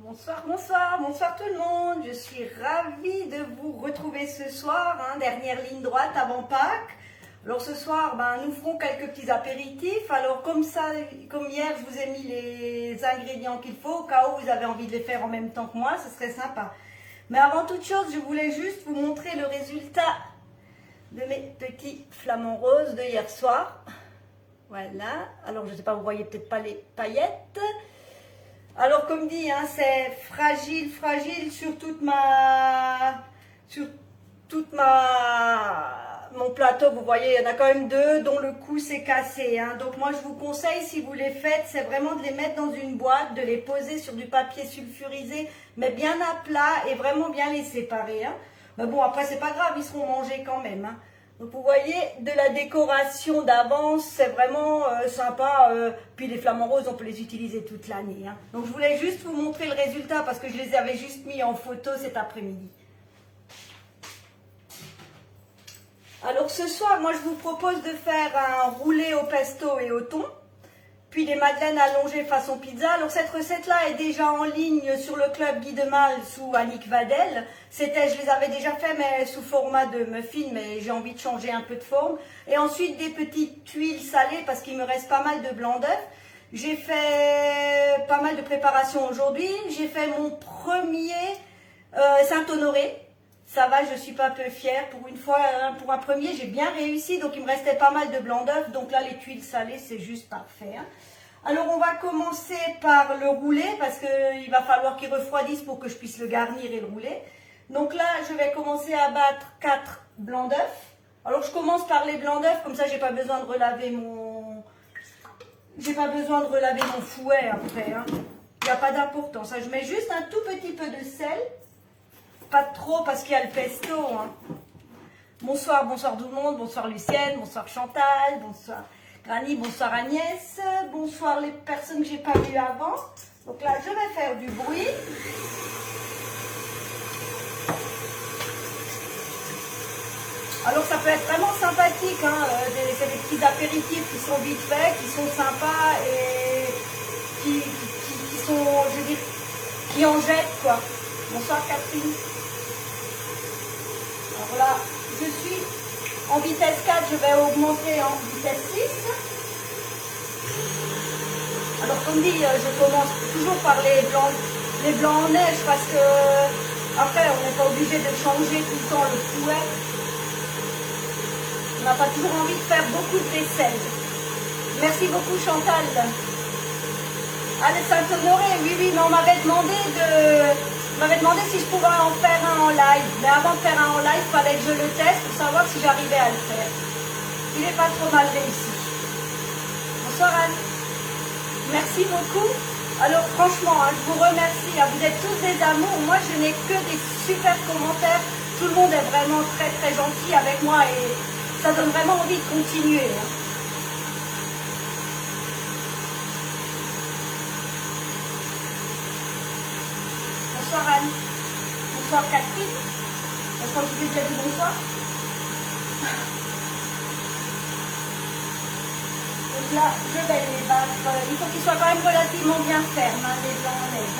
Bonsoir, bonsoir, bonsoir tout le monde. Je suis ravie de vous retrouver ce soir, dernière ligne droite avant Pâques. Alors ce soir, nous ferons quelques petits apéritifs. Alors comme hier, je vous ai mis les ingrédients qu'il faut, au cas où vous avez envie de les faire en même temps que moi, ce serait sympa. Mais avant toute chose, je voulais juste vous montrer le résultat de mes petits flamants roses de hier soir. Voilà, alors je ne sais pas, vous voyez peut-être pas les paillettes. Alors comme dit, c'est fragile sur mon plateau. Vous voyez, il y en a quand même deux dont le cou s'est cassé. Donc moi je vous conseille, si vous les faites, c'est vraiment de les mettre dans une boîte, de les poser sur du papier sulfurisé, mais bien à plat et vraiment bien les séparer. Mais bon, après c'est pas grave, ils seront mangés quand même. Donc vous voyez, de la décoration d'avance, c'est vraiment sympa. Puis les flamants roses, on peut les utiliser toute l'année. Donc je voulais juste vous montrer le résultat parce que je les avais juste mis en photo cet après-midi. Alors ce soir, moi je vous propose de faire un roulé au pesto et au thon. Puis les madeleines allongées façon pizza. Alors cette recette-là est déjà en ligne sur le club Guy de Mal sous Annick Vadel. Je les avais déjà fait mais sous format de muffin, mais j'ai envie de changer un peu de forme. Et ensuite des petites tuiles salées parce qu'il me reste pas mal de blanc d'œuf. J'ai fait pas mal de préparation aujourd'hui. J'ai fait mon premier Saint-Honoré. Ça va, je suis pas peu fière. Pour une fois, pour un premier, j'ai bien réussi. Donc, il me restait pas mal de blanc d'œuf. Donc là, les tuiles salées, c'est juste parfait. Alors, on va commencer par le rouler parce qu'il va falloir qu'il refroidisse pour que je puisse le garnir et le rouler. Donc là, je vais commencer à battre 4 blancs d'œuf. Alors, je commence par les blancs d'œuf. Comme ça, j'ai pas besoin de relaver mon fouet après. Il n'y a pas d'importance. Je mets juste un tout petit peu de sel. Pas trop parce qu'il y a le pesto. Bonsoir, bonsoir tout le monde. Bonsoir Lucienne, bonsoir Chantal, bonsoir Granny, bonsoir Agnès. Bonsoir les personnes que j'ai pas vues avant. Donc là, je vais faire du bruit. Alors ça peut être vraiment sympathique. C'est des petits apéritifs qui sont vite faits, qui sont sympas et qui sont, je veux dire, qui en jettent quoi. Bonsoir Catherine. Alors là, je suis en vitesse 4, je vais augmenter en vitesse 6. Alors comme dit, je commence toujours par les blancs en neige parce que après on n'est pas obligé de changer tout le temps le fouet. On n'a pas toujours envie de faire beaucoup de vaisselle. Merci beaucoup Chantal. Allez Saint-Honoré, oui, mais on m'avait demandé si je pouvais en faire un en live. Mais avant de faire un en live, il fallait que je le teste pour savoir si j'arrivais à le faire. Il n'est pas trop mal réussi. Bonsoir Anne. Merci beaucoup. Alors franchement, je vous remercie. Vous êtes tous des amours. Moi, je n'ai que des super commentaires. Tout le monde est vraiment très très gentil avec moi et ça donne vraiment envie de continuer. Bonsoir Anne. Bonsoir Catherine. Est-ce que je vous ai déjà dit bonsoir? Donc là, je vais les battre. Il faut qu'ils soient quand même relativement bien fermes, les blancs en neige.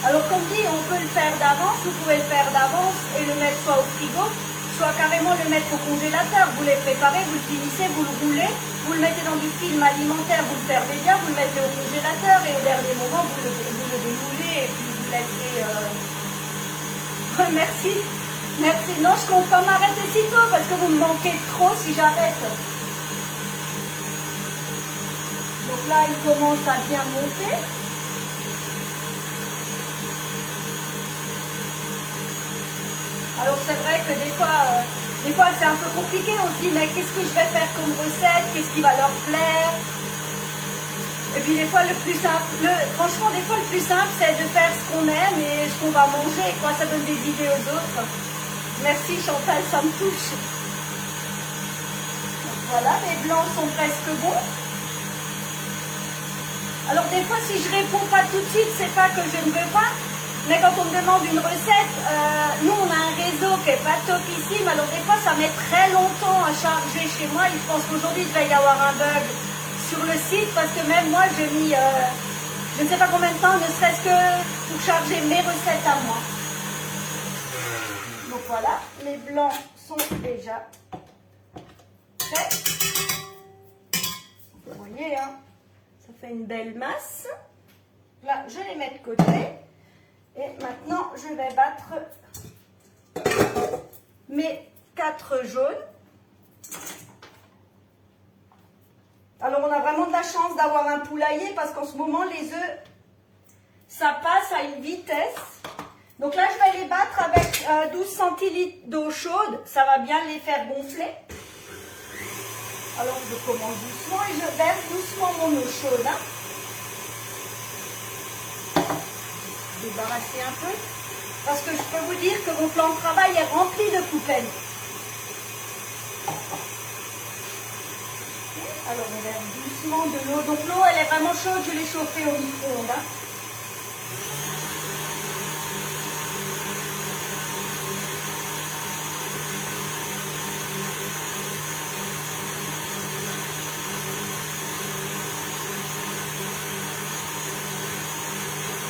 Alors comme dit, on peut le faire d'avance. Vous pouvez le faire d'avance et le mettre soit au frigo, soit carrément le mettre au congélateur. Vous les préparez, vous le finissez, vous le roulez, vous le mettez dans du film alimentaire, vous le fermez bien, vous le mettez au congélateur et au dernier moment, vous le démoulez et puis vous laissez... Merci. Non, je ne compte pas m'arrêter si tôt parce que vous me manquez trop si j'arrête. Donc là, il commence à bien monter. Alors c'est vrai que des fois c'est un peu compliqué. On se dit mais qu'est-ce que je vais faire comme recette? Qu'est-ce qui va leur plaire? Et puis des fois le plus simple, franchement des fois le plus simple c'est de faire ce qu'on aime et ce qu'on va manger, quoi, ça donne des idées aux autres. Merci Chantal, ça me touche. Donc voilà, les blancs sont presque bons. Alors des fois si je réponds pas tout de suite, c'est pas que je ne veux pas, mais quand on me demande une recette, nous on a un réseau qui est pas topissime, alors des fois ça met très longtemps à charger chez moi. Je pense qu'aujourd'hui il va y avoir un bug sur le site parce que même moi j'ai mis je ne sais pas combien de temps, ne serait-ce que pour charger mes recettes à moi. Donc voilà, les blancs sont déjà prêts. Vous voyez, hein, ça fait une belle masse. Là, je les mets de côté. Et maintenant, je vais battre mes 4 jaunes. Alors, on a vraiment de la chance d'avoir un poulailler parce qu'en ce moment, les œufs, ça passe à une vitesse. Donc là, je vais les battre avec 12 centilitres d'eau chaude. Ça va bien les faire gonfler. Alors, je commence doucement et je verse doucement mon eau chaude. Hein. Débarrasser un peu. Parce que je peux vous dire que mon plan de travail est rempli de poubelles. Alors, on verse doucement de l'eau. Donc, l'eau, elle est vraiment chaude. Je l'ai chauffée au micro-ondes. Hein.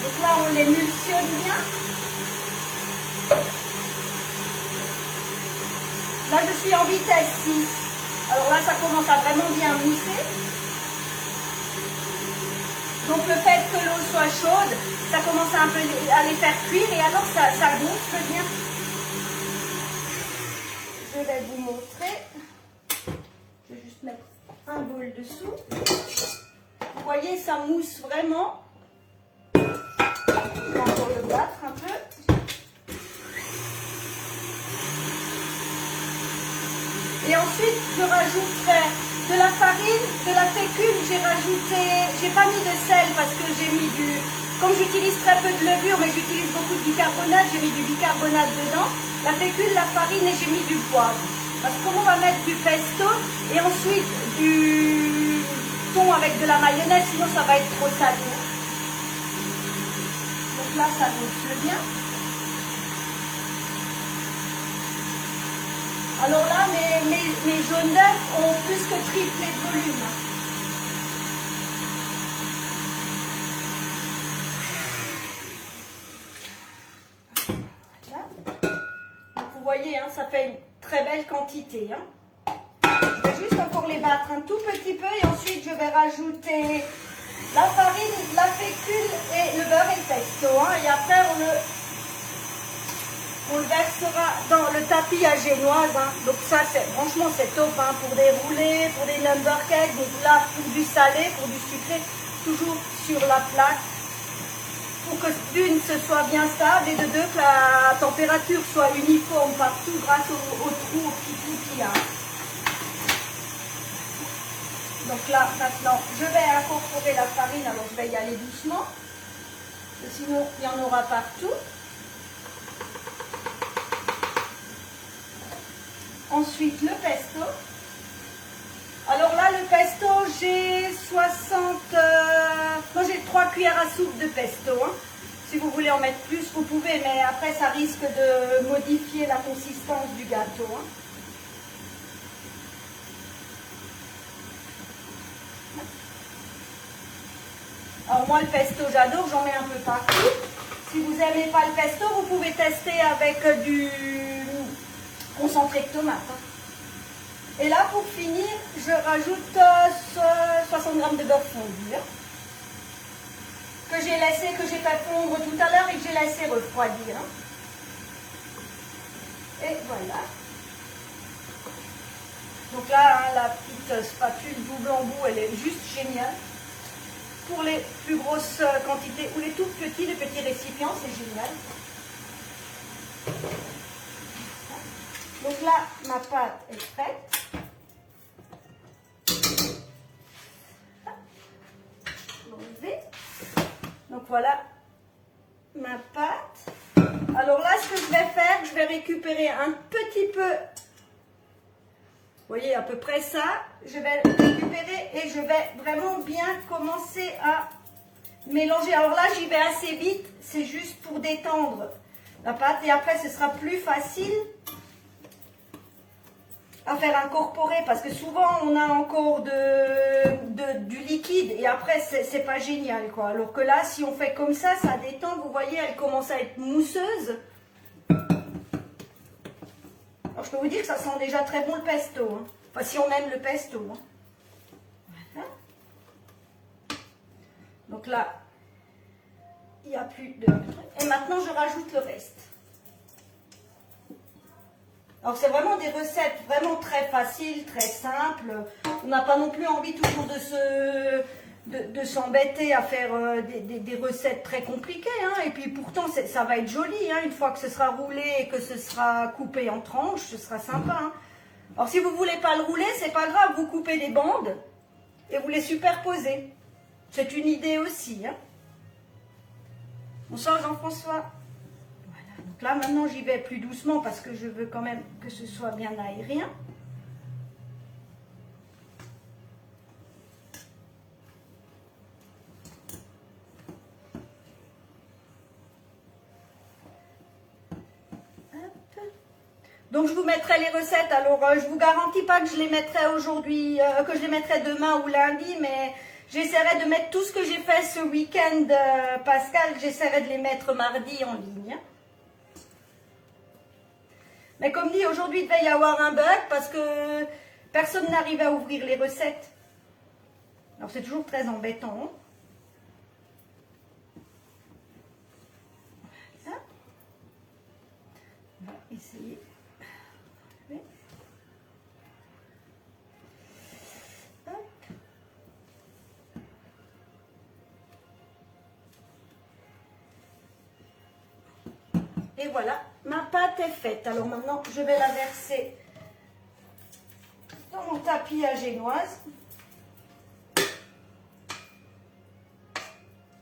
Donc là, on l'émulsionne bien. Là, je suis en vitesse 6. Alors là, ça commence à vraiment bien mousser. Donc le fait que l'eau soit chaude, ça commence un peu à les faire cuire et alors ça gonfle bien. Je vais vous montrer. Je vais juste mettre un bol dessous. Vous voyez, ça mousse vraiment. Je vais encore le battre un peu. Et ensuite, je rajouterai de la farine, de la fécule. J'ai pas mis de sel parce que j'ai mis comme j'utilise très peu de levure, mais j'utilise beaucoup de bicarbonate, j'ai mis du bicarbonate dedans. La fécule, la farine et j'ai mis du poivre. Parce que comme on va mettre du pesto et ensuite du thon avec de la mayonnaise, sinon ça va être trop salé. Donc là, ça gonfle bien. Alors là, mes jaunes d'œufs ont plus que triplé de volume. Voilà. Donc vous voyez, hein, ça fait une très belle quantité. Hein. Je vais juste encore les battre un tout petit peu et ensuite je vais rajouter la farine, la fécule et le beurre et le pesto. Hein, et après, on le versera dans le tapis à génoise. Hein. Donc ça, franchement, c'est top hein, pour des roulés, pour des number cakes. Donc là, pour du salé, pour du sucré, toujours sur la plaque. Pour que d'une, ce soit bien stable et de deux, que la température soit uniforme partout grâce au trou, au petit trou qu'il y a. Donc là, maintenant, je vais incorporer la farine. Alors, je vais y aller doucement. Parce que sinon, il y en aura partout. Ensuite, le pesto. Alors là, le pesto, j'ai 3 cuillères à soupe de pesto. Hein. Si vous voulez en mettre plus, vous pouvez, mais après, ça risque de modifier la consistance du gâteau. Hein. Alors moi, le pesto, j'adore, j'en mets un peu partout. Si vous n'aimez pas le pesto, vous pouvez tester avec du concentré de tomate. Hein. Et là, pour finir, je rajoute 60 g de beurre fondu. Hein, que j'ai fait fondre tout à l'heure et que j'ai laissé refroidir. Hein. Et voilà. Donc là, hein, la petite spatule double embout, elle est juste géniale. Pour les plus grosses quantités ou les tout petits, les petits récipients, c'est génial. Donc là, ma pâte est prête. Donc voilà ma pâte. Alors là, ce que je vais faire, je vais récupérer un petit peu, vous voyez à peu près ça, je vais récupérer et je vais vraiment bien commencer à mélanger. Alors là, j'y vais assez vite, c'est juste pour détendre la pâte et après, ce sera plus facile à faire incorporer parce que souvent, on a encore du du liquide et après c'est pas génial quoi. Alors que là, si on fait comme ça détend, vous voyez, elle commence à être mousseuse. Alors je peux vous dire que ça sent déjà très bon le pesto, hein. Enfin si on aime le pesto, hein. Voilà. Donc là, il n'y a plus de... Et maintenant je rajoute le reste. Alors c'est vraiment des recettes vraiment très faciles, très simples. On n'a pas non plus envie toujours de s'embêter à faire des recettes très compliquées, hein. Et puis pourtant ça va être joli, hein. Une fois que ce sera roulé et que ce sera coupé en tranches, ce sera sympa, hein. Alors si vous ne voulez pas le rouler, c'est pas grave, vous coupez des bandes et vous les superposez. C'est une idée aussi, hein. Bonsoir Jean-François. Donc là, maintenant, j'y vais plus doucement parce que je veux quand même que ce soit bien aérien. Hop. Donc, je vous mettrai les recettes. Alors, je ne vous garantis pas que je les mettrai aujourd'hui, que je les mettrai demain ou lundi, mais j'essaierai de mettre tout ce que j'ai fait ce week-end, Pascal, j'essaierai de les mettre mardi en ligne. Mais comme dit, aujourd'hui, il devait y avoir un bug parce que personne n'arrive à ouvrir les recettes. Alors, c'est toujours très embêtant. Voilà. On va essayer. Hop. Et voilà. Ma pâte est faite. Alors maintenant, je vais la verser dans mon tapis à génoise.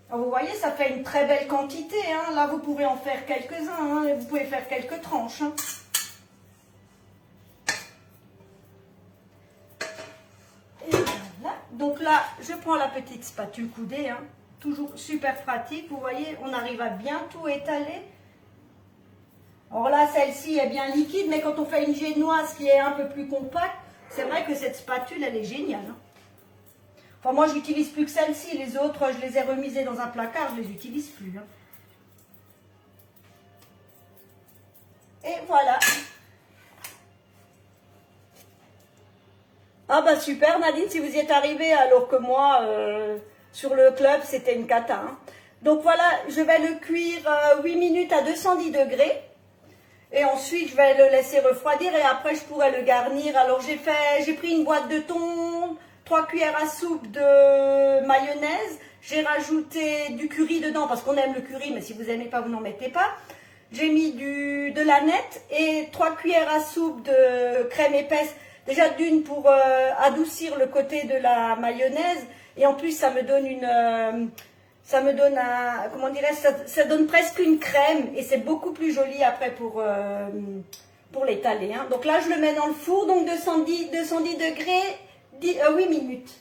Alors vous voyez, ça fait une très belle quantité, hein. Là, vous pouvez en faire quelques-uns, hein, et vous pouvez faire quelques tranches, hein. Et voilà. Donc là, je prends la petite spatule coudée, hein. Toujours super pratique. Vous voyez, on arrive à bien tout étaler. Alors là, celle-ci est bien liquide, mais quand on fait une génoise qui est un peu plus compacte, c'est vrai que cette spatule, elle est géniale, hein. Enfin, moi, je n'utilise plus que celle-ci. Les autres, je les ai remisées dans un placard, je ne les utilise plus, hein. Et voilà. Ah bah super, Nadine, si vous y êtes arrivée, alors que moi, sur le club, c'était une cata, hein. Donc voilà, je vais le cuire 8 minutes à 210 degrés. Et ensuite, je vais le laisser refroidir et après, je pourrai le garnir. Alors, j'ai pris une boîte de thon, 3 cuillères à soupe de mayonnaise. J'ai rajouté du curry dedans parce qu'on aime le curry, mais si vous n'aimez pas, vous n'en mettez pas. J'ai mis de l'aneth et 3 cuillères à soupe de crème épaisse. Déjà d'une pour adoucir le côté de la mayonnaise. Et en plus, ça me donne ça me donne un, comment dirais-je, ça donne presque une crème et c'est beaucoup plus joli après pour l'étaler, hein. Donc là, je le mets dans le four, donc 210 degrés, 8 minutes.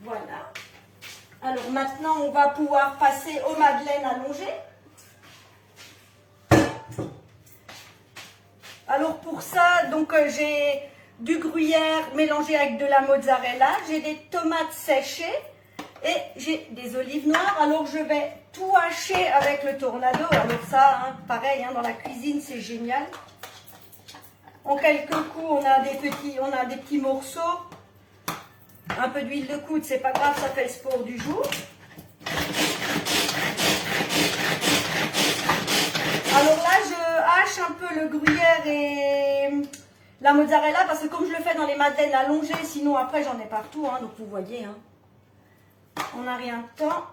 Voilà. Alors maintenant, on va pouvoir passer aux madeleines allongées. Alors pour ça, donc j'ai du gruyère mélangé avec de la mozzarella, j'ai des tomates séchées et j'ai des olives noires. Alors je vais tout hacher avec le tornado. Alors ça, hein, pareil, hein, dans la cuisine, c'est génial. En quelques coups, on a des petits morceaux. Un peu d'huile de coude, c'est pas grave, ça fait le sport du jour. Alors là, je hache un peu le gruyère et la mozzarella parce que comme je le fais dans les madeleines allongées, sinon après j'en ai partout, hein, donc vous voyez, hein, on n'a rien de temps.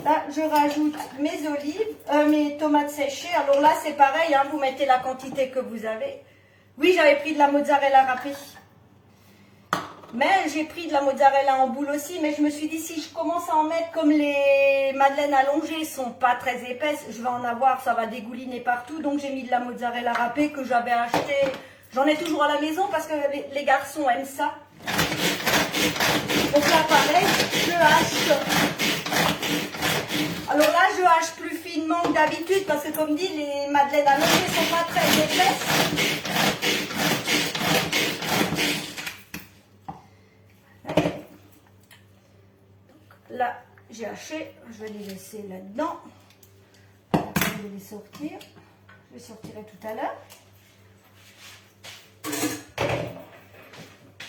Là, je rajoute mes olives, mes tomates séchées. Alors là, c'est pareil, hein, vous mettez la quantité que vous avez. Oui, j'avais pris de la mozzarella râpée. Mais j'ai pris de la mozzarella en boule aussi, mais je me suis dit si je commence à en mettre comme les madeleines allongées sont pas très épaisses, je vais en avoir, ça va dégouliner partout. Donc j'ai mis de la mozzarella râpée que j'avais acheté. J'en ai toujours à la maison parce que les garçons aiment ça. Donc là pareil, je hache. Alors là je hache plus finement que d'habitude, parce que comme dit, les madeleines allongées ne sont pas très épaisses. Là, j'ai haché, je vais les laisser là-dedans. Je vais les sortir. Je les sortirai tout à l'heure.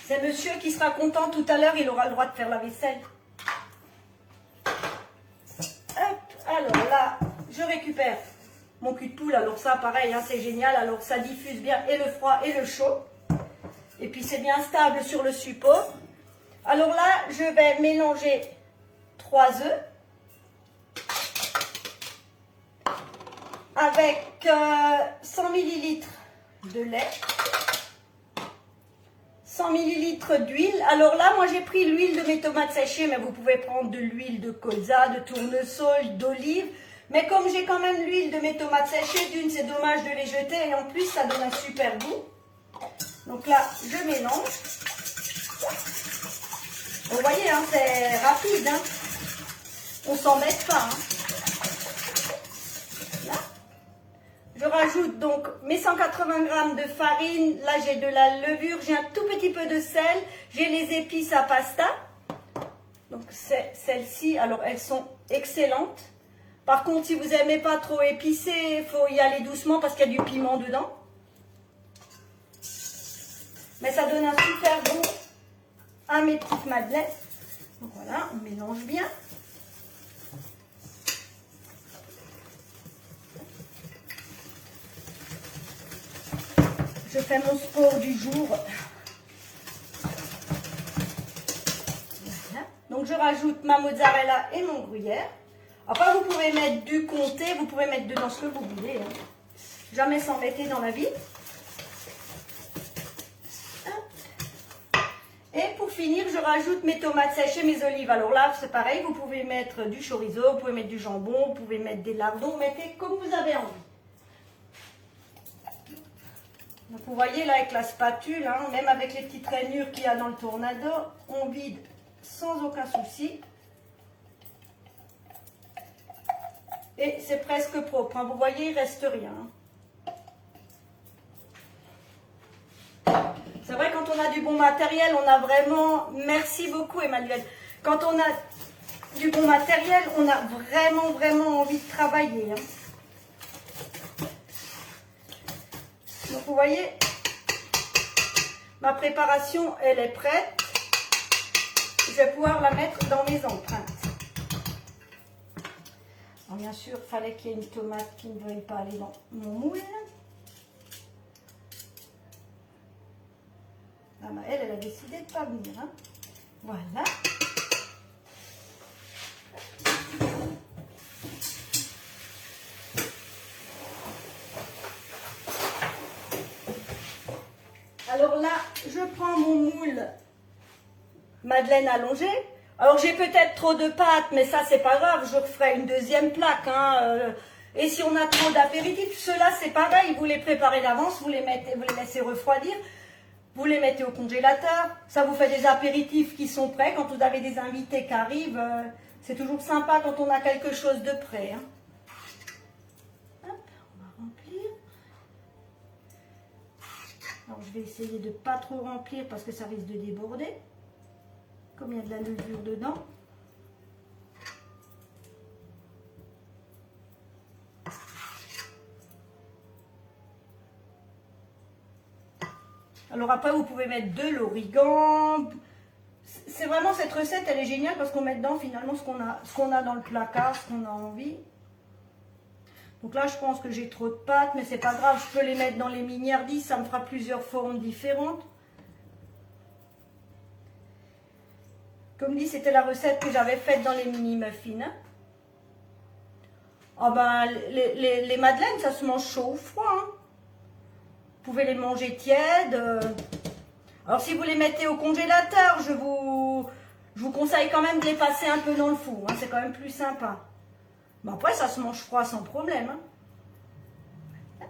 C'est monsieur qui sera content tout à l'heure, il aura le droit de faire la vaisselle. Hop, alors là, je récupère mon cul de poule. Alors ça, pareil, hein, c'est génial. Alors ça diffuse bien et le froid et le chaud. Et puis c'est bien stable sur le support. Alors là, je vais mélanger 3 œufs avec 100 ml de lait, 100 ml d'huile. Alors là, moi j'ai pris l'huile de mes tomates séchées, mais vous pouvez prendre de l'huile de colza, de tournesol, d'olive. Mais comme j'ai quand même l'huile de mes tomates séchées, d'une, c'est dommage de les jeter et en plus ça donne un super goût. Donc là, je mélange. Vous voyez, hein, c'est rapide, hein. On s'embête pas. Hein. Là. Je rajoute donc mes 180 g de farine. Là, j'ai de la levure, j'ai un tout petit peu de sel. J'ai les épices à pasta. Donc, c'est celles-ci. Alors, elles sont excellentes. Par contre, si vous n'aimez pas trop épicé, il faut y aller doucement parce qu'il y a du piment dedans. Mais ça donne un super goût à mes petites madeleines. Donc voilà, on mélange bien. Je fais mon sport du jour. Voilà. Donc je rajoute ma mozzarella et mon gruyère. Après vous pouvez mettre du comté, vous pouvez mettre dedans ce que vous voulez. Hein. Jamais s'embêter dans la vie. Et pour finir, je rajoute mes tomates séchées, mes olives. Alors là, c'est pareil, vous pouvez mettre du chorizo, vous pouvez mettre du jambon, vous pouvez mettre des lardons, mettez comme vous avez envie. Donc vous voyez là avec la spatule, hein, même avec les petites rainures qu'il y a dans le tornado, on vide sans aucun souci. Et c'est presque propre, hein. Vous voyez, il ne reste rien. C'est vrai, quand on a du bon matériel, on a vraiment... Merci beaucoup, Emmanuel. Quand on a du bon matériel, on a vraiment envie de travailler. Hein. Donc, vous voyez, ma préparation, elle est prête. Je vais pouvoir la mettre dans mes empreintes. Alors, bien sûr, il fallait qu'il y ait une tomate qui ne veuille pas aller dans mon moule. Ah bah elle a décidé de ne pas venir. Hein. Voilà. Alors là, je prends mon moule madeleine allongée. Alors j'ai peut-être trop de pâte, mais ça c'est pas grave, je referai une deuxième plaque. Hein. Et si on a trop d'apéritifs, ceux-là c'est pareil, vous les préparez d'avance, vous les laissez refroidir. Vous les mettez au congélateur, ça vous fait des apéritifs qui sont prêts. Quand vous avez des invités qui arrivent, c'est toujours sympa quand on a quelque chose de prêt. Hein. Hop, on va remplir. Alors je vais essayer de ne pas trop remplir parce que ça risque de déborder. Comme il y a de la levure dedans. Alors après, vous pouvez mettre de l'origan. C'est vraiment, cette recette, elle est géniale parce qu'on met dedans finalement ce qu'on a dans le placard, ce qu'on a envie. Donc là, je pense que j'ai trop de pâtes, mais c'est pas grave. Je peux les mettre dans les miniardis, ça me fera plusieurs formes différentes. Comme dit, c'était la recette que j'avais faite dans les mini-muffins. Ah ben, les madeleines, ça se mange chaud ou froid. Hein. Vous pouvez les manger tièdes. Alors si vous les mettez au congélateur, je vous conseille quand même de les passer un peu dans le four. Hein, c'est quand même plus sympa. Mais après, ça se mange froid sans problème. Hein.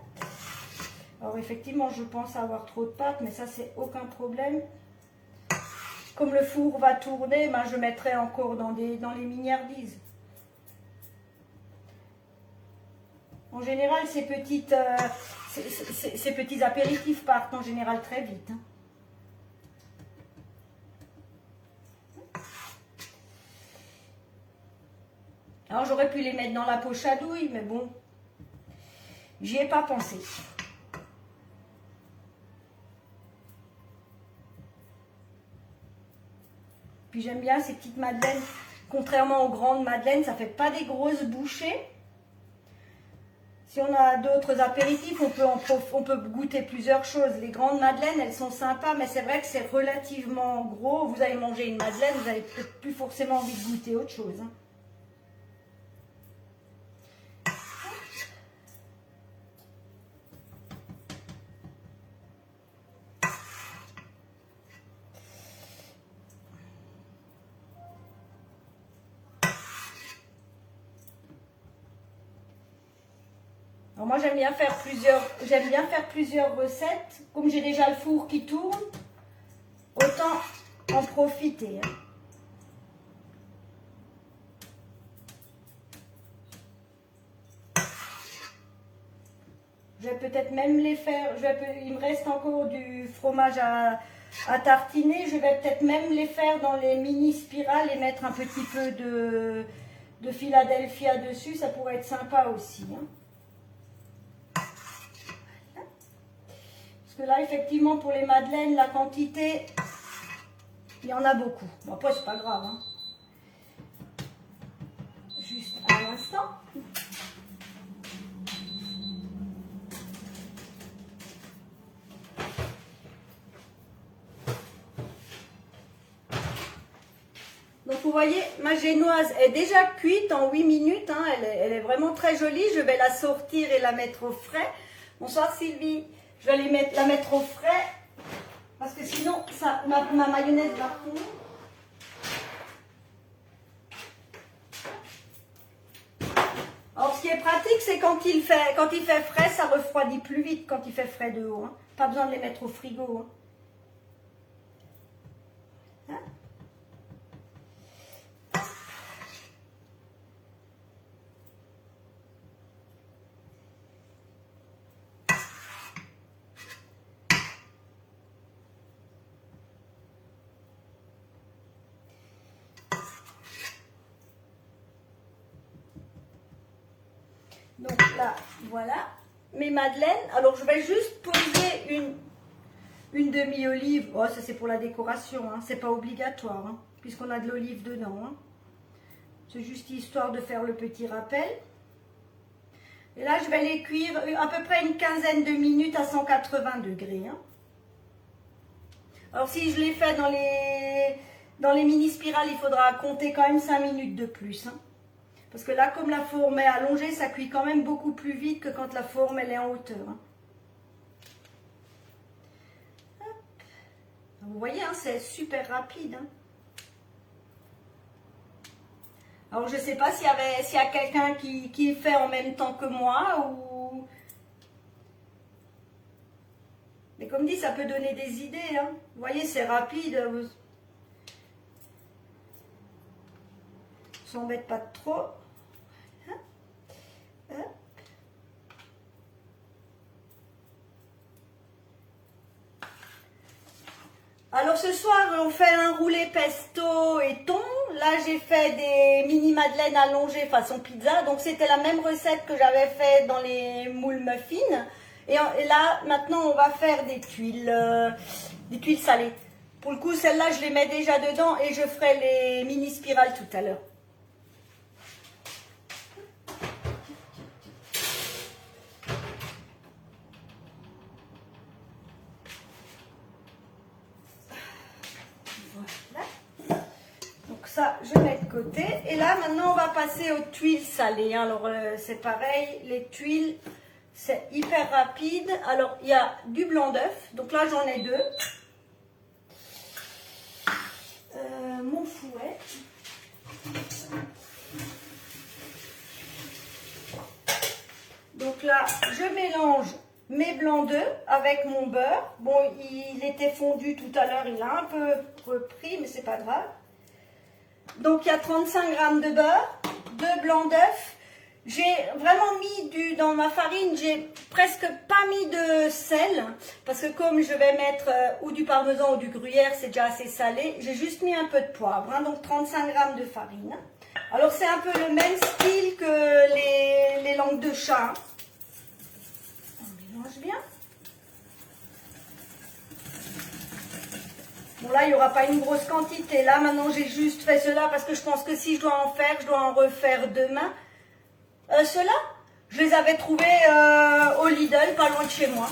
Alors effectivement, je pense avoir trop de pâtes, mais ça, c'est aucun problème. Comme le four va tourner, ben, je mettrai encore dans les miniardises. En général, ces petits apéritifs partent en général très vite. Hein. Alors, j'aurais pu les mettre dans la poche à douille, mais bon, j'y ai pas pensé. Puis j'aime bien ces petites madeleines. Contrairement aux grandes madeleines, ça fait pas des grosses bouchées. Si on a d'autres apéritifs, on peut goûter plusieurs choses. Les grandes madeleines, elles sont sympas, mais c'est vrai que c'est relativement gros. Vous allez manger une madeleine, vous n'avez peut-être plus forcément envie de goûter autre chose. Hein. Alors moi j'aime bien faire plusieurs recettes. Comme j'ai déjà le four qui tourne, autant en profiter. Hein. Je vais peut-être même les faire. Il me reste encore du fromage à tartiner. Je vais peut-être même les faire dans les mini spirales et mettre un petit peu de Philadelphia dessus. Ça pourrait être sympa aussi. Hein. Parce que là, effectivement, pour les madeleines, la quantité, il y en a beaucoup. Bon, après, c'est pas grave. Hein. Juste un instant. Donc, vous voyez, ma génoise est déjà cuite en 8 minutes. Hein. Elle est vraiment très jolie. Je vais la sortir et la mettre au frais. Bonsoir, Sylvie. Je vais la mettre au frais parce que sinon ma mayonnaise va fondre. Alors ce qui est pratique, c'est quand il fait frais, ça refroidit plus vite quand il fait frais dehors. Hein. Pas besoin de les mettre au frigo. Hein. Donc là, voilà mes madeleines. Alors je vais juste poser une demi-olive. Oh, ça c'est pour la décoration, hein. C'est pas obligatoire, hein, puisqu'on a de l'olive dedans. Hein. C'est juste histoire de faire le petit rappel. Et là, je vais les cuire à peu près une quinzaine de minutes à 180 degrés. Hein. Alors si je les fais dans les mini spirales, il faudra compter quand même 5 minutes de plus. Hein. Parce que là, comme la forme est allongée, ça cuit quand même beaucoup plus vite que quand la forme elle est en hauteur. Hein. Vous voyez, hein, c'est super rapide. Hein. Alors, je ne sais pas s'il y a quelqu'un qui fait en même temps que moi. Mais comme dit, ça peut donner des idées. Hein. Vous voyez, c'est rapide. On ne s'embête pas trop. Alors ce soir, on fait un roulé pesto et thon. Là, j'ai fait des mini madeleines allongées façon pizza. Donc, c'était la même recette que j'avais fait dans les moules muffins. Et là, maintenant, on va faire des tuiles salées. Pour le coup, celles-là, je les mets déjà dedans et je ferai les mini spirales tout à l'heure. Ça, je mets de côté. Et là, maintenant, on va passer aux tuiles salées. Alors, c'est pareil, les tuiles, c'est hyper rapide. Alors, il y a du blanc d'œuf. Donc là, j'en ai 2. Mon fouet. Donc là, je mélange mes blancs d'œufs avec mon beurre. Bon, il était fondu tout à l'heure, il a un peu repris, mais c'est pas grave. Donc, il y a 35 g de beurre, 2 blancs d'œufs, J'ai vraiment mis dans ma farine, j'ai presque pas mis de sel, parce que comme je vais mettre ou du parmesan ou du gruyère, c'est déjà assez salé. J'ai juste mis un peu de poivre, hein, donc 35 grammes de farine. Alors c'est un peu le même style que les langues de chat. On mélange bien. Bon là, il n'y aura pas une grosse quantité. Là, maintenant, j'ai juste fait cela parce que je pense que si je dois en faire, je dois en refaire demain. Ceux-là, je les avais trouvés au Lidl, pas loin de chez moi.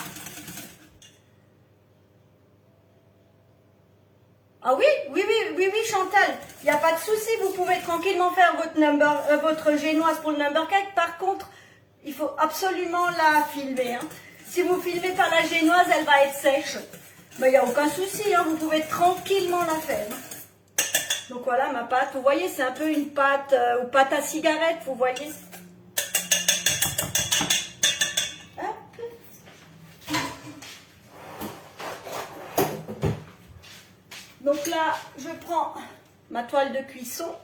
Ah oui, Chantal, il n'y a pas de souci, vous pouvez tranquillement faire votre génoise pour le number cake. Par contre, il faut absolument la filmer. Hein. Si vous filmez pas la génoise, elle va être sèche. Mais il n'y a aucun souci, hein, vous pouvez tranquillement la faire. Donc voilà ma pâte, vous voyez, c'est un peu une pâte ou pâte à cigarette, vous voyez. Donc là, je prends ma toile de cuisson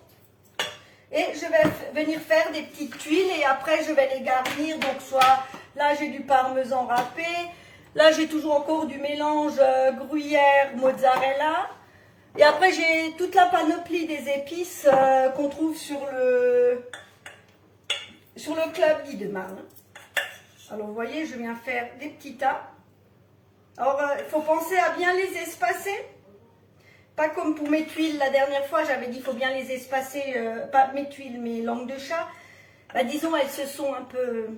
et je vais venir faire des petites tuiles et après je vais les garnir. Donc soit là j'ai du parmesan râpé, là j'ai toujours encore du mélange gruyère, mozzarella. Et après j'ai toute la panoplie des épices qu'on trouve sur le club Guy de Marne. Alors vous voyez, je viens faire des petits tas. Alors il faut penser à bien les espacer. Pas comme pour mes tuiles, la dernière fois j'avais dit qu'il faut bien les espacer, pas mes tuiles, mes langues de chat. Bah, disons, elles se sont un peu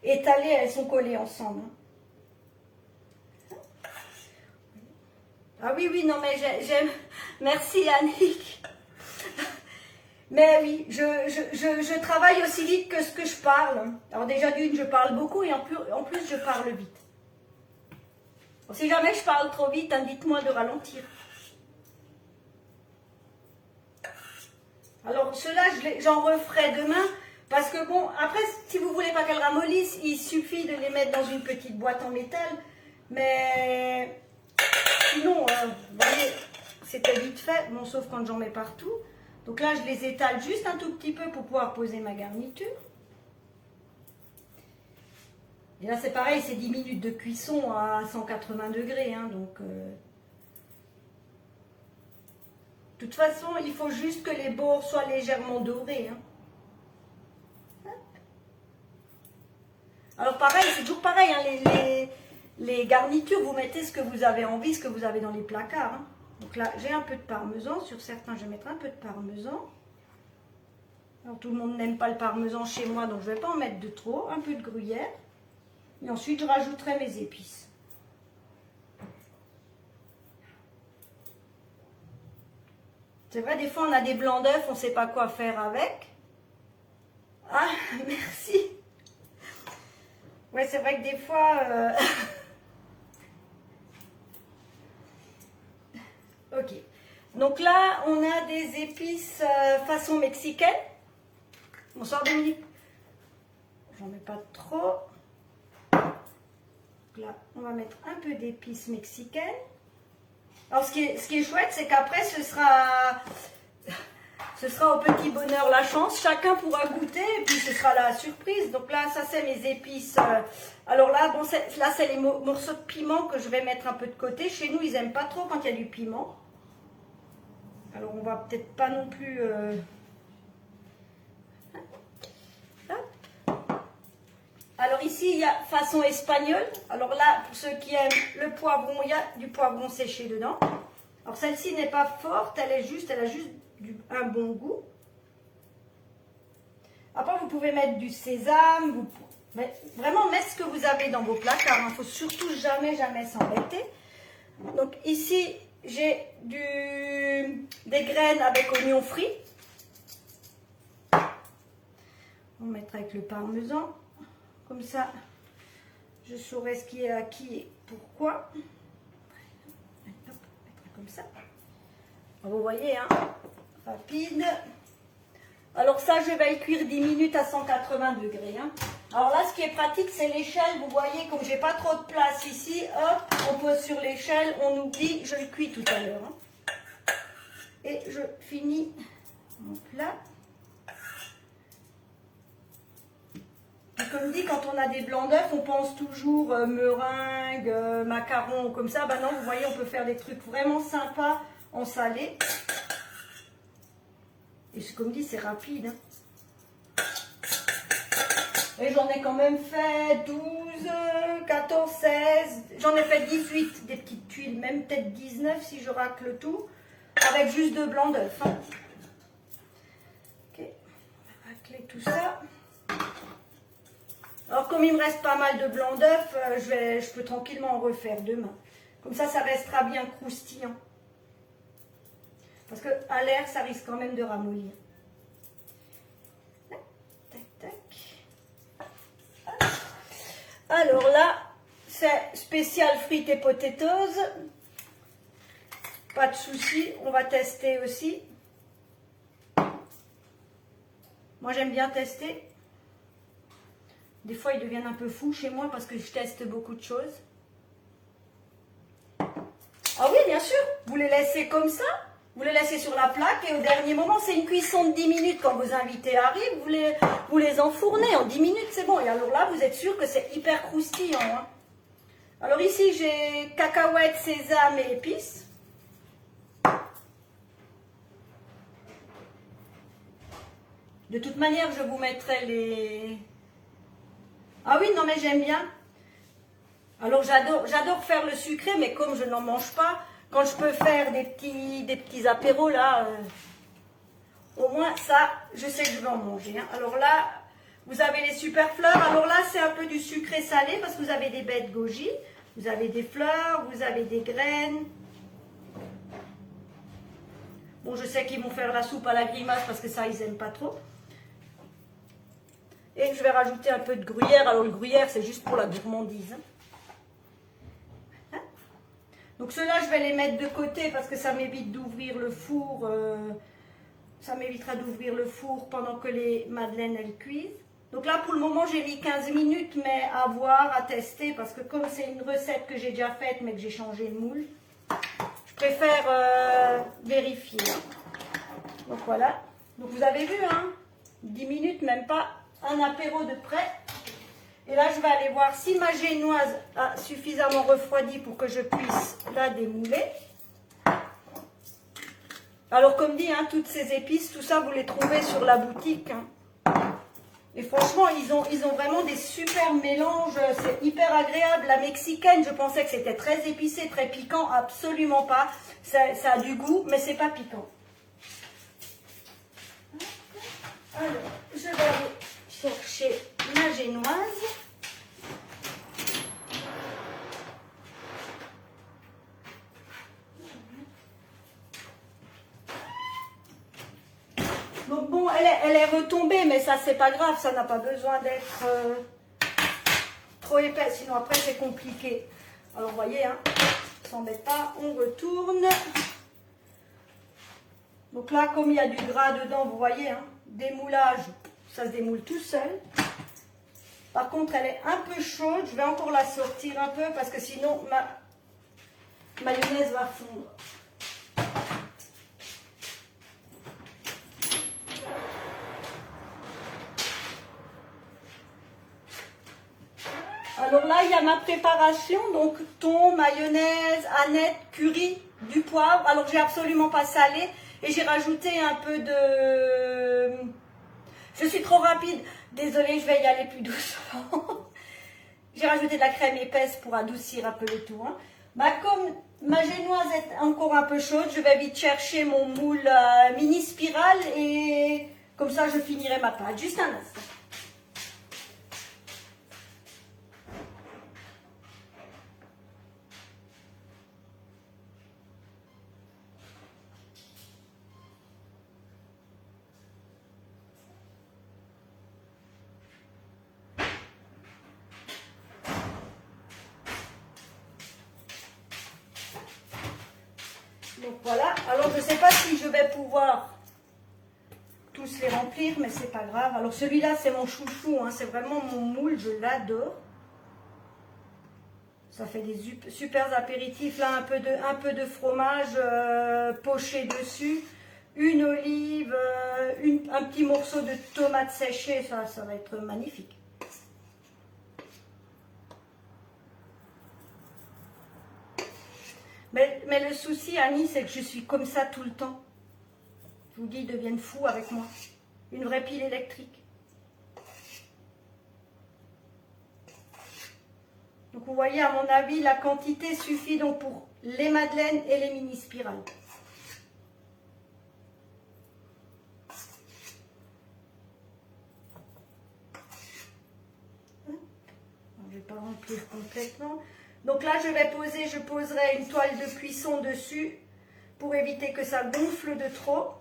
étalées, elles sont collées ensemble. Ah oui, non mais j'aime. Merci Annick. Mais oui, je travaille aussi vite que ce que je parle. Alors déjà d'une, je parle beaucoup et en plus je parle vite. Bon, si jamais je parle trop vite, hein, dites-moi de ralentir. Alors ceux-là, j'en referai demain parce que bon, après, si vous voulez pas qu'elles ramollissent, il suffit de les mettre dans une petite boîte en métal. Mais sinon, vous voyez, c'était vite fait, bon, sauf quand j'en mets partout. Donc là, je les étale juste un tout petit peu pour pouvoir poser ma garniture. Et là, c'est pareil, c'est 10 minutes de cuisson à 180 degrés, hein, donc... De toute façon, il faut juste que les bords soient légèrement dorés. Hein. Alors pareil, c'est toujours pareil, hein, les garnitures, vous mettez ce que vous avez envie, ce que vous avez dans les placards. Hein. Donc là, j'ai un peu de parmesan. Sur certains, je vais mettre un peu de parmesan. Alors tout le monde n'aime pas le parmesan chez moi, donc je ne vais pas en mettre de trop. Un peu de gruyère. Et ensuite, je rajouterai mes épices. C'est vrai, des fois, on a des blancs d'œufs, on ne sait pas quoi faire avec. Ah, merci. Ouais, c'est vrai que des fois... Ok. Donc là, on a des épices façon mexicaine. Bonsoir, Dominique. J'en mets pas trop. Donc là, on va mettre un peu d'épices mexicaines. Alors, ce qui est chouette, c'est qu'après, ce sera au petit bonheur la chance. Chacun pourra goûter et puis ce sera la surprise. Donc là, ça, c'est mes épices. Alors là, bon, là, c'est les morceaux de piment que je vais mettre un peu de côté. Chez nous, ils n'aiment pas trop quand il y a du piment. Alors, on va peut-être pas non plus... Alors ici, il y a façon espagnole. Alors là, pour ceux qui aiment le poivron, il y a du poivron séché dedans. Alors celle-ci n'est pas forte, elle a juste un bon goût. Après, vous pouvez mettre du sésame. Vraiment, mettre ce que vous avez dans vos placards. Il ne faut surtout jamais s'embêter. Donc ici, j'ai des graines avec oignons frits. On va mettre avec le parmesan. Comme ça, je saurai ce qui est à qui et pourquoi. Hop, mettre comme ça. Vous voyez, hein, rapide. Alors ça, je vais le cuire 10 minutes à 180 degrés. Hein. Alors là, ce qui est pratique, c'est l'échelle. Vous voyez, comme j'ai pas trop de place ici, hop, on pose sur l'échelle, on oublie, je le cuis tout à l'heure. Hein. Et je finis mon plat. comme dit, quand on a des blancs d'œufs, on pense toujours meringue, macarons, comme ça. Ben non, vous voyez, on peut faire des trucs vraiment sympas en salé. Et comme dit, c'est rapide. Hein. Et j'en ai quand même fait 12, 14, 16. J'en ai fait 18 des petites tuiles, même peut-être 19 si je racle tout. Avec juste 2 blancs d'œufs. Hein. Ok, on va racler tout ça. Alors comme il me reste pas mal de blancs d'œufs, je peux tranquillement en refaire demain. Comme ça restera bien croustillant. Parce qu'à l'air, ça risque quand même de ramollir. Tac, tac. Alors là, c'est spécial frites et potatoes. Pas de souci, on va tester aussi. Moi, j'aime bien tester. Des fois, ils deviennent un peu fous chez moi parce que je teste beaucoup de choses. Ah oui, bien sûr, vous les laissez comme ça. Vous les laissez sur la plaque et au dernier moment, c'est une cuisson de 10 minutes. Quand vos invités arrivent, vous les enfournez. En 10 minutes, c'est bon. Et alors là, vous êtes sûr que c'est hyper croustillant. Hein. Alors ici, j'ai cacahuètes, sésame et épices. De toute manière, je vous mettrai les... Ah oui, non mais j'aime bien. Alors j'adore faire le sucré, mais comme je n'en mange pas, quand je peux faire des petits apéros là, au moins ça, je sais que je vais en manger. Hein. Alors là, vous avez les super fleurs. Alors là, c'est un peu du sucré salé parce que vous avez des baies de goji, vous avez des fleurs, vous avez des graines. Bon, je sais qu'ils vont faire la soupe à la grimace parce que ça, ils n'aiment pas trop. Et je vais rajouter un peu de gruyère. Alors le gruyère, c'est juste pour la gourmandise. Hein. Donc ceux-là, je vais les mettre de côté parce que ça m'évite d'ouvrir le four. Ça m'évitera d'ouvrir le four pendant que les madeleines, elles cuisent. Donc là, pour le moment, j'ai mis 15 minutes, mais à voir, à tester. Parce que comme c'est une recette que j'ai déjà faite, mais que j'ai changé le moule, je préfère vérifier. Donc voilà. Donc vous avez vu, hein, 10 minutes, même pas. Un apéro de près. Et là, je vais aller voir si ma génoise a suffisamment refroidi pour que je puisse la démouler. Alors, comme dit, hein, toutes ces épices, tout ça, vous les trouvez sur la boutique. Hein. Et franchement, ils ont vraiment des super mélanges. C'est hyper agréable. La mexicaine, je pensais que c'était très épicé, très piquant. Absolument pas. Ça a du goût, mais c'est pas piquant. Alors, je vais aller chercher ma génoise. Donc bon, elle est retombée, mais ça c'est pas grave, ça n'a pas besoin d'être trop épais, sinon après c'est compliqué. Alors vous voyez, hein, on s'embête pas, on retourne. Donc là, comme il y a du gras dedans, vous voyez, hein, démoulage, ça se démoule tout seul. Par contre, elle est un peu chaude. Je vais encore la sortir un peu parce que sinon, ma mayonnaise va fondre. Alors là, il y a ma préparation. Donc, thon, mayonnaise, aneth, curry, du poivre. Alors, j'ai absolument pas salé. Et j'ai rajouté un peu de... Je suis trop rapide. Désolée, je vais y aller plus doucement. J'ai rajouté de la crème épaisse pour adoucir un peu le tout. Hein. Bah, comme ma génoise est encore un peu chaude, je vais vite chercher mon moule mini spirale et comme ça, je finirai ma pâte. Juste un instant. Donc voilà, alors je ne sais pas si je vais pouvoir tous les remplir, mais c'est pas grave. Alors celui-là, c'est mon chouchou, hein, c'est vraiment mon moule, je l'adore. Ça fait des super apéritifs. Là, un peu de fromage poché dessus, une olive, un petit morceau de tomate séchée, ça va être magnifique. mais le souci, Annie, c'est que je suis comme ça tout le temps. Je vous dis, ils deviennent fous avec moi. Une vraie pile électrique. Donc vous voyez, à mon avis, la quantité suffit donc pour les madeleines et les mini spirales. Je ne vais pas remplir complètement. Donc là, je poserai une toile de cuisson dessus pour éviter que ça gonfle de trop.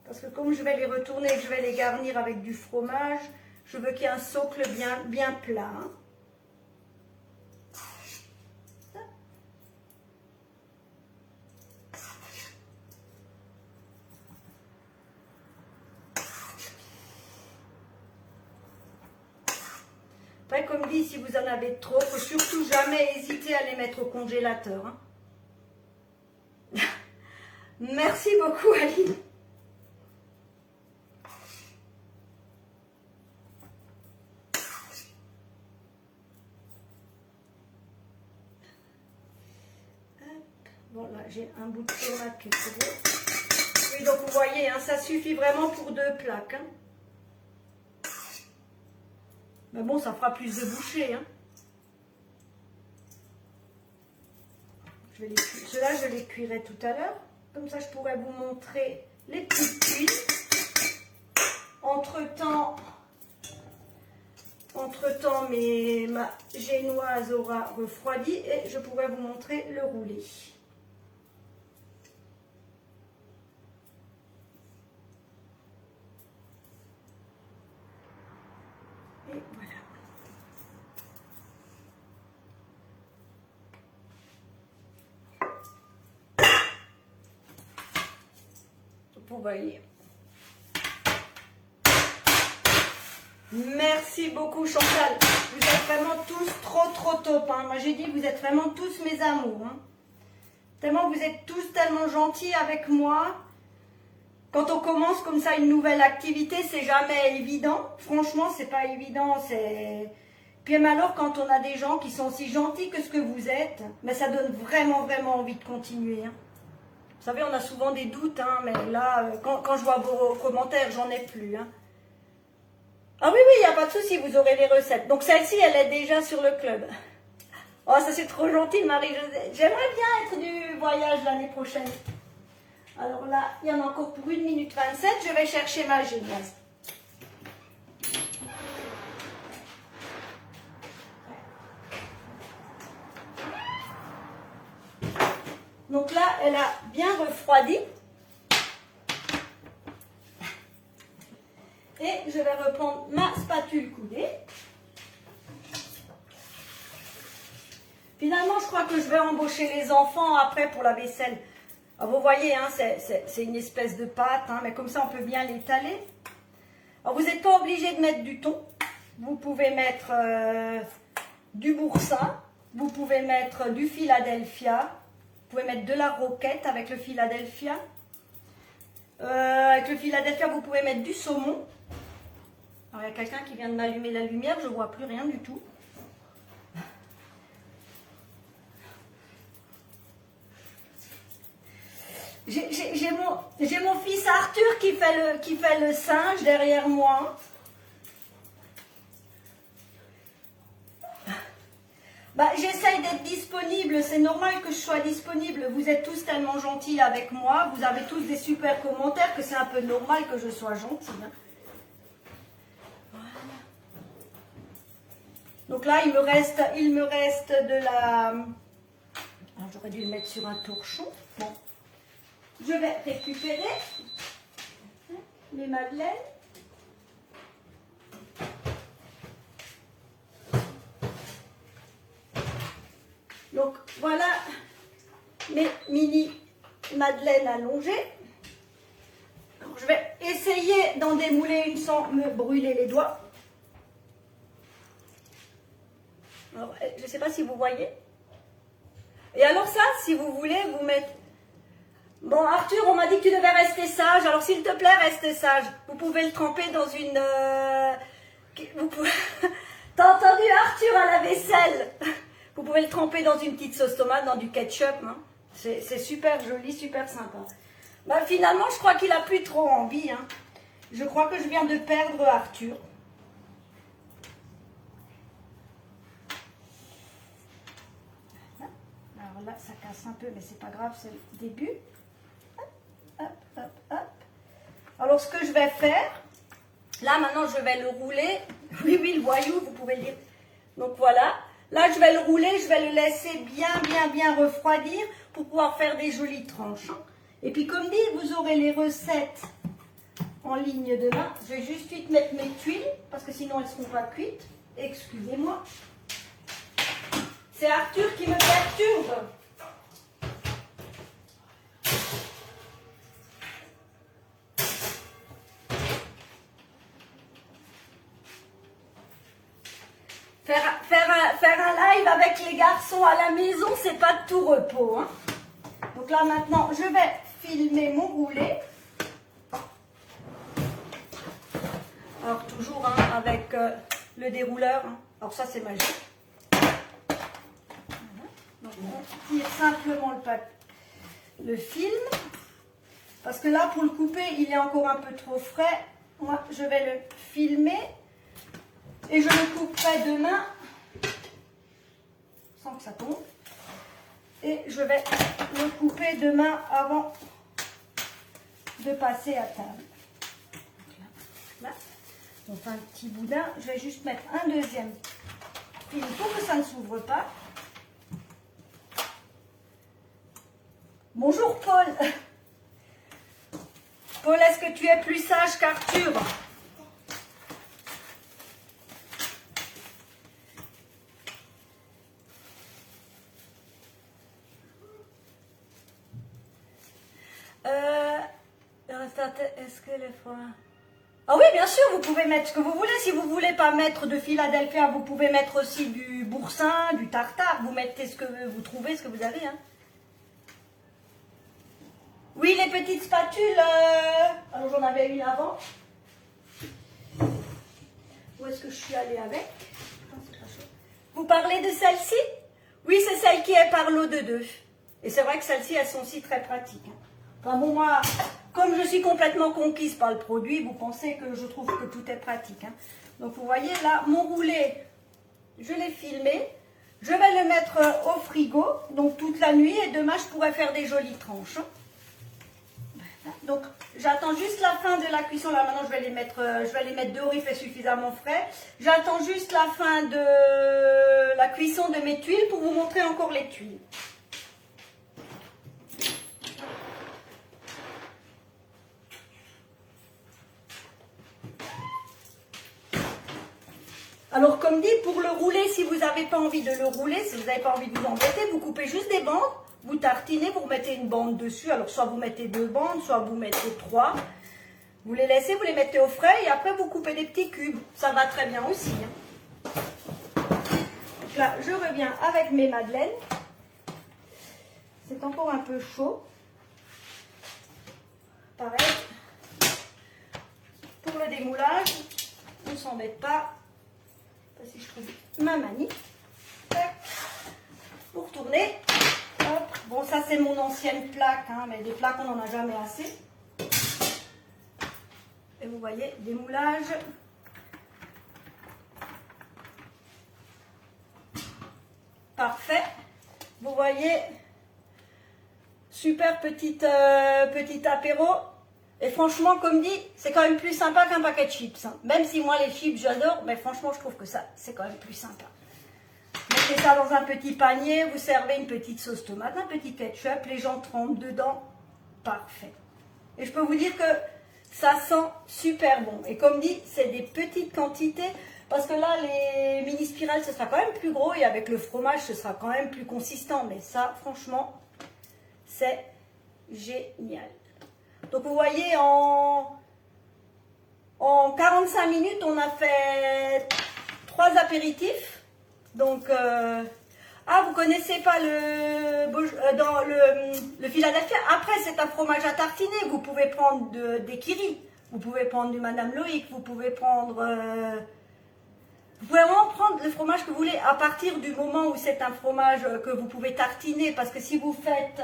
Parce que comme je vais les retourner et que je vais les garnir avec du fromage, je veux qu'il y ait un socle bien plat. Hein. Après, comme dit, si vous en avez trop, il ne faut surtout jamais hésiter à les mettre au congélateur. Hein. Merci beaucoup, Aline. Bon, là, j'ai un bout de tomate qui est trop gros. Oui, donc vous voyez, hein, ça suffit vraiment pour 2 plaques. Hein. Mais bon, ça fera plus de bouchées. Hein. Ceux-là, je les cuirai tout à l'heure. Comme ça, je pourrais vous montrer les petites cuisses. Entre-temps, ma génoise aura refroidi et je pourrais vous montrer le roulé. Et voilà. Vous voyez. Merci beaucoup Chantal. Vous êtes vraiment tous trop top. Hein. Moi j'ai dit vous êtes vraiment tous mes amours. Hein. Tellement vous êtes tous tellement gentils avec moi. Quand on commence comme ça une nouvelle activité, c'est jamais évident. Franchement, c'est pas évident. Puis même alors quand on a des gens qui sont aussi gentils que ce que vous êtes, mais ça donne vraiment envie de continuer. Hein. Vous savez, on a souvent des doutes, hein, mais là, quand je vois vos commentaires, j'en ai plus. Hein. Ah oui, il n'y a pas de souci, vous aurez les recettes. Donc celle-ci, elle est déjà sur le club. Oh, ça c'est trop gentil, Marie-Josée. J'aimerais bien être du voyage l'année prochaine. Alors là, il y en a encore pour 1 minute 27. Je vais chercher ma génoise. Donc là, elle a bien refroidi. Et je vais reprendre ma spatule coudée. Finalement, je crois que je vais embaucher les enfants après pour la vaisselle. Alors, vous voyez, hein, c'est une espèce de pâte, hein, mais comme ça, on peut bien l'étaler. Alors, vous n'êtes pas obligé de mettre du thon. Vous pouvez mettre du boursin. Vous pouvez mettre du Philadelphia. Vous pouvez mettre de la roquette avec le Philadelphia. Avec le Philadelphia, vous pouvez mettre du saumon. Alors, il y a quelqu'un qui vient de m'allumer la lumière, je ne vois plus rien du tout. J'ai mon fils Arthur qui fait le singe derrière moi. Bah, j'essaye d'être disponible, c'est normal que je sois disponible. Vous êtes tous tellement gentils avec moi, vous avez tous des super commentaires que c'est un peu normal que je sois gentille. Hein. Voilà. Donc là, il me reste de la... Alors, j'aurais dû le mettre sur un torchon. Bon. Je vais récupérer mes madeleines. Donc voilà mes mini madeleines allongées. Alors, je vais essayer d'en démouler une sans me brûler les doigts. Alors, je ne sais pas si vous voyez. Et alors ça, si vous voulez, vous mettre... Bon, Arthur, on m'a dit que tu devais rester sage. Alors, s'il te plaît, reste sage. Vous pouvez le tremper dans une... Vous pouvez... T'as entendu Arthur à la vaisselle? Vous pouvez le tremper dans une petite sauce tomate, dans du ketchup. Hein. C'est super joli, super sympa. Bah, finalement, je crois qu'il n'a plus trop envie. Hein. Je crois que je viens de perdre Arthur. Alors là, ça casse un peu, mais c'est pas grave, c'est le début. Hop, hop, hop, hop. Alors, ce que je vais faire, là, maintenant, je vais le rouler. Oui, oui, le voyou, vous pouvez le dire. Donc, voilà. Là, je vais le rouler, je vais le laisser bien refroidir pour pouvoir faire des jolies tranches. Et puis, comme dit, vous aurez les recettes en ligne demain. Je vais juste vite mettre mes tuiles, parce que sinon, elles ne seront pas cuites. Excusez-moi. C'est Arthur qui me perturbe. Faire un live avec les garçons à la maison, c'est pas de tout repos. Hein. Donc là maintenant, je vais filmer mon roulé. Alors toujours hein, avec le dérouleur. Hein. Alors ça c'est magique. Voilà. Donc on tire simplement le film. Parce que là pour le couper, il est encore un peu trop frais. Moi je vais le filmer. Et je le couperai demain, sans que ça tombe. Et je vais le couper demain avant de passer à table. Là, on fait un petit boudin. Je vais juste mettre un deuxième film pour que ça ne s'ouvre pas. Bonjour Paul. Paul, est-ce que tu es plus sage qu'Arthur ? Est-ce que les fois... Ah oui, bien sûr, vous pouvez mettre ce que vous voulez. Si vous ne voulez pas mettre de Philadelphia, vous pouvez mettre aussi du boursin, du tartare. Vous mettez ce que vous trouvez, ce que vous avez. Hein. Oui, les petites spatules. Alors, j'en avais une avant. Où est-ce que je suis allée avec? Vous parlez de celle-ci? Oui, c'est celle qui est par lot de 2. Et c'est vrai que celles-ci, elles sont aussi très pratiques. Hein. Enfin bon, moi, comme je suis complètement conquise par le produit, vous pensez que je trouve que tout est pratique. Hein. Donc vous voyez là, mon roulé, je l'ai filmé. Je vais le mettre au frigo, donc toute la nuit. Et demain, je pourrai faire des jolies tranches. Donc j'attends juste la fin de la cuisson. Là maintenant, je vais les mettre dehors, il fait suffisamment frais. J'attends juste la fin de la cuisson de mes tuiles pour vous montrer encore les tuiles. Alors comme dit, pour le rouler, si vous n'avez pas envie de le rouler, si vous n'avez pas envie de vous embêter, vous coupez juste des bandes, vous tartinez, vous remettez une bande dessus. Alors soit vous mettez 2 bandes, soit vous mettez 3. Vous les laissez, vous les mettez au frais et après vous coupez des petits cubes. Ça va très bien aussi. Hein. Donc là, je reviens avec mes madeleines. C'est encore un peu chaud. Pareil. Pour le démoulage, on ne s'embête pas. Si je trouve ma manie. Pour tourner. Hop. Bon, ça c'est mon ancienne plaque, hein, mais des plaques on n'en a jamais assez. Et vous voyez, démoulage. Parfait. Vous voyez, super petit apéro. Et franchement, comme dit, c'est quand même plus sympa qu'un paquet de chips. Hein. Même si moi, les chips, j'adore, mais franchement, je trouve que ça, c'est quand même plus sympa. Mettez ça dans un petit panier, vous servez une petite sauce tomate, un petit ketchup, les gens trempent dedans. Parfait. Et je peux vous dire que ça sent super bon. Et comme dit, c'est des petites quantités, parce que là, les mini spirales, ce sera quand même plus gros, et avec le fromage, ce sera quand même plus consistant. Mais ça, franchement, c'est génial. Donc vous voyez, en 45 minutes, on a fait 3 apéritifs. Donc, vous connaissez pas le Philadelphia. Après, c'est un fromage à tartiner. Vous pouvez prendre des Kiri. Vous pouvez prendre du Madame Loïc. Vous pouvez prendre... Vous pouvez vraiment prendre le fromage que vous voulez à partir du moment où c'est un fromage que vous pouvez tartiner, parce que si vous faites,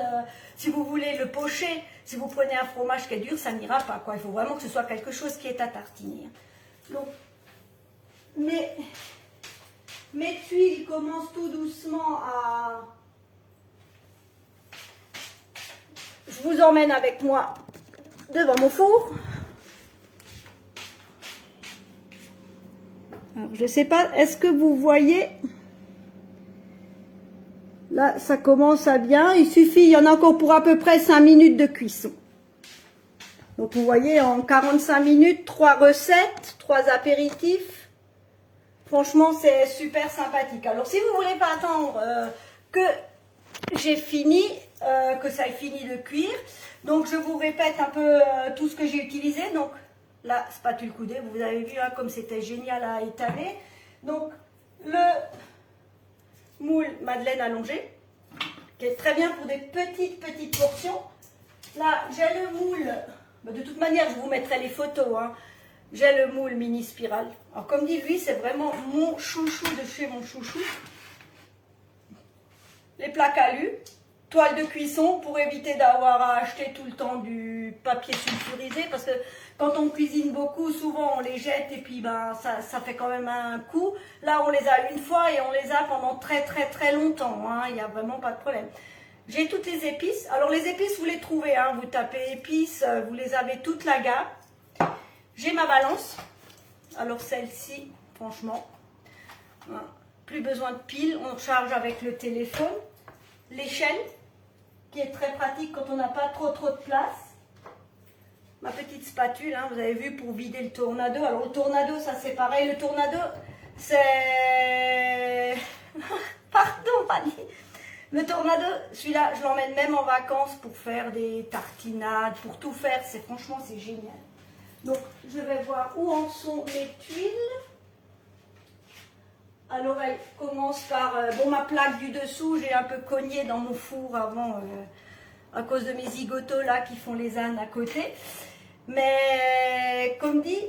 si vous voulez le pocher, si vous prenez un fromage qui est dur, ça n'ira pas, quoi. Il faut vraiment que ce soit quelque chose qui est à tartiner. Donc, mes tuiles commencent tout doucement à... Je vous emmène avec moi devant mon four. Alors, je ne sais pas, est-ce que vous voyez? Là, ça commence à bien. Il suffit, il y en a encore pour à peu près 5 minutes de cuisson. Donc, vous voyez, en 45 minutes, 3 recettes, 3 apéritifs. Franchement, c'est super sympathique. Alors, si vous ne voulez pas attendre que j'ai fini, que ça ait fini de cuire, donc je vous répète un peu tout ce que j'ai utilisé. Donc, la spatule coudée, vous avez vu hein, comme c'était génial à étaler. Donc, le moule madeleine allongé, qui est très bien pour des petites portions. Là, j'ai le moule, de toute manière, je vous mettrai les photos. Hein. J'ai le moule mini spirale. Alors, comme dit lui, c'est vraiment mon chouchou de chez mon chouchou. Les plaques alu, toile de cuisson pour éviter d'avoir à acheter tout le temps du papier sulfurisé, parce que quand on cuisine beaucoup, souvent on les jette et puis ben, ça fait quand même un coup. Là, on les a une fois et on les a pendant très longtemps. Hein. Il n'y a vraiment pas de problème. J'ai toutes les épices. Alors les épices, vous les trouvez. Hein. Vous tapez épices, vous les avez toute la gamme. J'ai ma balance. Alors celle-ci, franchement, plus besoin de pile. On charge avec le téléphone. L'échelle, qui est très pratique quand on n'a pas trop de place. Ma petite spatule, hein, vous avez vu, pour vider le tornado. Alors le tornado, ça c'est pareil. Le tornado, c'est... Pardon, Fanny. Le tornado, celui-là, je l'emmène même en vacances pour faire des tartinades, pour tout faire. Franchement, c'est génial. Donc, je vais voir où en sont mes tuiles. Alors, elle commence par... bon, ma plaque du dessous, j'ai un peu cogné dans mon four avant, à cause de mes zigotos là qui font les ânes à côté. Mais, comme dit,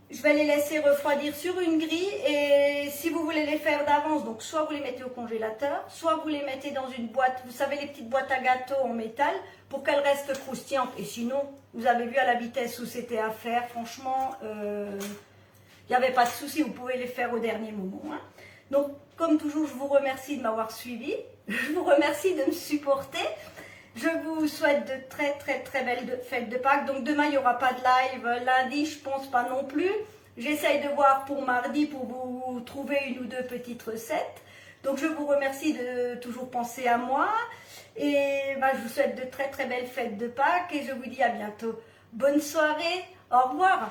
je vais les laisser refroidir sur une grille. Et si vous voulez les faire d'avance, donc soit vous les mettez au congélateur, soit vous les mettez dans une boîte, vous savez, les petites boîtes à gâteaux en métal, pour qu'elles restent croustillantes. Et sinon, vous avez vu à la vitesse où c'était à faire, franchement, il n'y avait pas de souci, vous pouvez les faire au dernier moment. Hein. Donc, comme toujours, je vous remercie de m'avoir suivi. Je vous remercie de me supporter. Je vous souhaite de très belles fêtes de Pâques. Donc, demain, il n'y aura pas de live. Lundi, je pense pas non plus. J'essaye de voir pour mardi pour vous trouver une ou deux petites recettes. Donc, je vous remercie de toujours penser à moi. Et je vous souhaite de très belles fêtes de Pâques. Et je vous dis à bientôt. Bonne soirée. Au revoir.